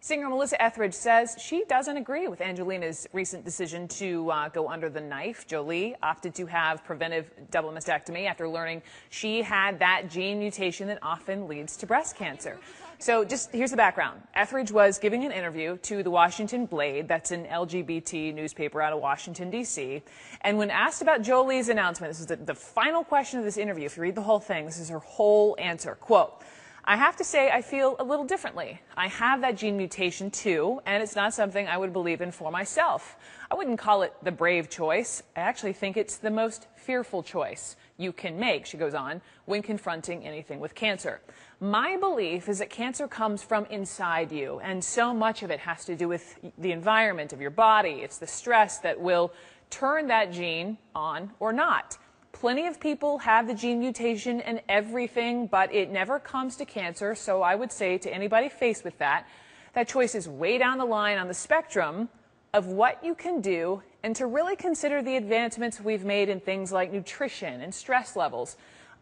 Singer Melissa Etheridge says she doesn't agree with Angelina's recent decision to go under the knife. Jolie opted to have preventive double mastectomy after learning she had that gene mutation that often leads to breast cancer. So just here's the background. Etheridge was giving an interview to the Washington Blade, that's an LGBT newspaper out of Washington, D.C. And when asked about Jolie's announcement, this is the final question of this interview. If you read the whole thing, this is her whole answer. Quote, "I have to say I feel a little differently. I have that gene mutation too, and it's not something I would believe in for myself. I wouldn't call it the brave choice. I actually think it's the most fearful choice you can make," she goes on, "when confronting anything with cancer. My belief is that cancer comes from inside you, and so much of it has to do with the environment of your body. It's the stress that will turn that gene on or not. Plenty of people have the gene mutation and everything, but it never comes to cancer. So I would say to anybody faced with that, that choice is way down the line on the spectrum of what you can do, and to really consider the advancements we've made in things like nutrition and stress levels.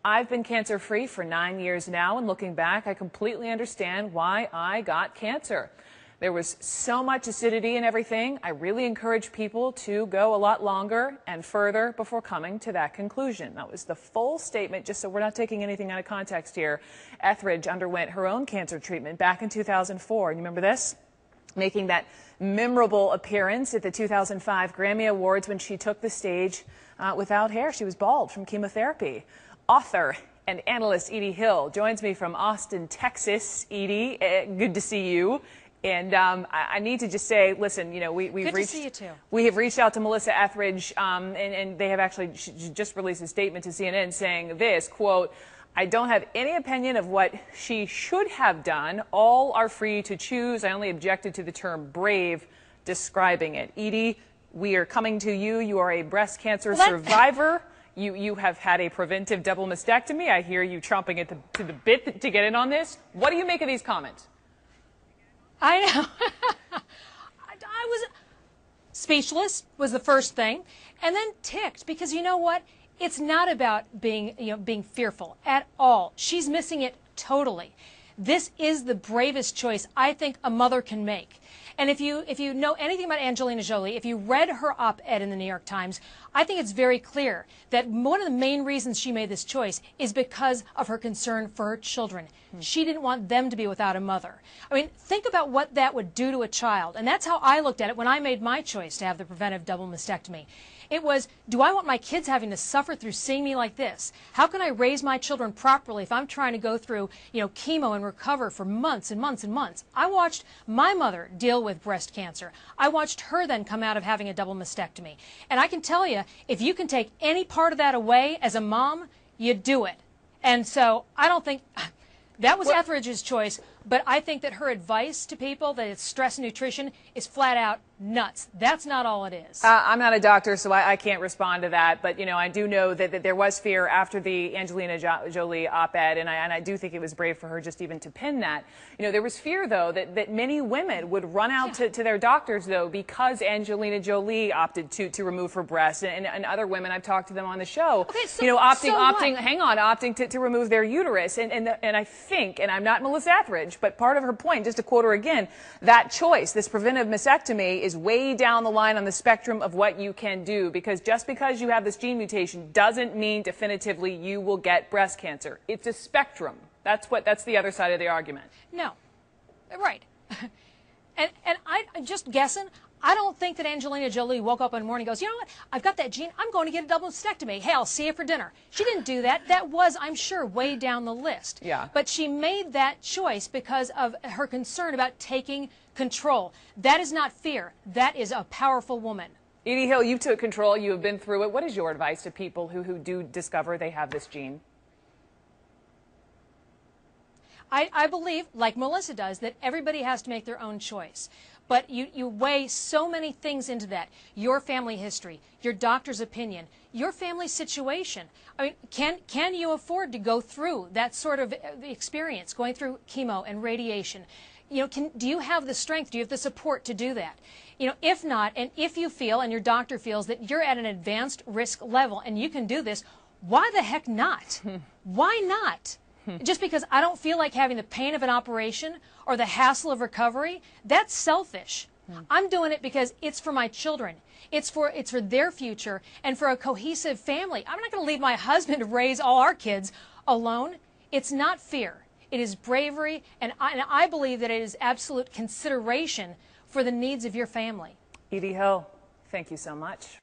I've been cancer-free for 9 years now, and looking back, I completely understand why I got cancer. There was so much acidity and everything. I really encourage people to go a lot longer and further before coming to that conclusion." That was the full statement, just so we're not taking anything out of context here. Etheridge underwent her own cancer treatment back in 2004. And you remember this? Making that memorable appearance at the 2005 Grammy Awards when she took the stage without hair. She was bald from chemotherapy. Author and analyst Edie Hill joins me from Austin, Texas. Edie, good to see you. And I need to just say, listen, you know, we have reached out to Melissa Etheridge, and they have actually just released a statement to CNN saying this, quote, "I don't have any opinion of what she should have done. All are free to choose. I only objected to the term brave describing it." Edie, we are coming to you. You are a breast cancer survivor. You have had a preventive double mastectomy. I hear you chomping at to the bit to get in on this. What do you make of these comments? I know. I was speechless was the first thing, and then ticked, because you know what? It's not about being fearful at all. She's missing it totally. This is the bravest choice I think a mother can make. And if you know anything about Angelina Jolie, if you read her op-ed in the New York Times, I think it's very clear that one of the main reasons she made this choice is because of her concern for her children. She didn't want them to be without a mother. I mean, think about what that would do to a child. And that's how I looked at it when I made my choice to have the preventive double mastectomy. It was, do I want my kids having to suffer through seeing me like this? How can I raise my children properly if I'm trying to go through, chemo and recover for months and months and months? I watched my mother deal with breast cancer. I watched her then come out of having a double mastectomy. And I can tell you, if you can take any part of that away as a mom, you do it. And so I don't think that was Etheridge's choice, but I think that her advice to people that it's stress and nutrition is flat out nuts. That's not all it is. I'm not a doctor, so I can't respond to that. But, I do know that there was fear after the Angelina Jolie op-ed, and I do think it was brave for her just even to pin that. There was fear, though, that many women would run out to their doctors, though, because Angelina Jolie opted to remove her breasts. And other women, I've talked to them on the show, okay, opting to remove their uterus. And I think, and I'm not Melissa Etheridge, but part of her point, just to quote her again, that choice, this preventive mastectomy, is way down the line on the spectrum of what you can do, because just because you have this gene mutation doesn't mean definitively you will get breast cancer. It's a spectrum. That's the other side of the argument. No. Right. and I'm just guessing. I don't think that Angelina Jolie woke up one morning and goes, you know what, I've got that gene, I'm going to get a double mastectomy. Hey, I'll see you for dinner. She didn't do that. That was, I'm sure, way down the list. Yeah. But she made that choice because of her concern about taking control. That is not fear. That is a powerful woman. Edie Hill, you took control. You have been through it. What is your advice to people who do discover they have this gene? I believe, like Melissa does, that everybody has to make their own choice. But you weigh so many things into that. Your family history, your doctor's opinion, your family situation. I mean, can you afford to go through that sort of experience, going through chemo and radiation? Do you have the strength? Do you have the support to do that? If not, and if you feel and your doctor feels that you're at an advanced risk level and you can do this, why the heck not? Why not? Just because I don't feel like having the pain of an operation or the hassle of recovery, that's selfish. I'm doing it because it's for my children. It's for their future and for a cohesive family. I'm not going to leave my husband to raise all our kids alone. It's not fear. It is bravery, and I believe that it is absolute consideration for the needs of your family. Edie Hill, thank you so much.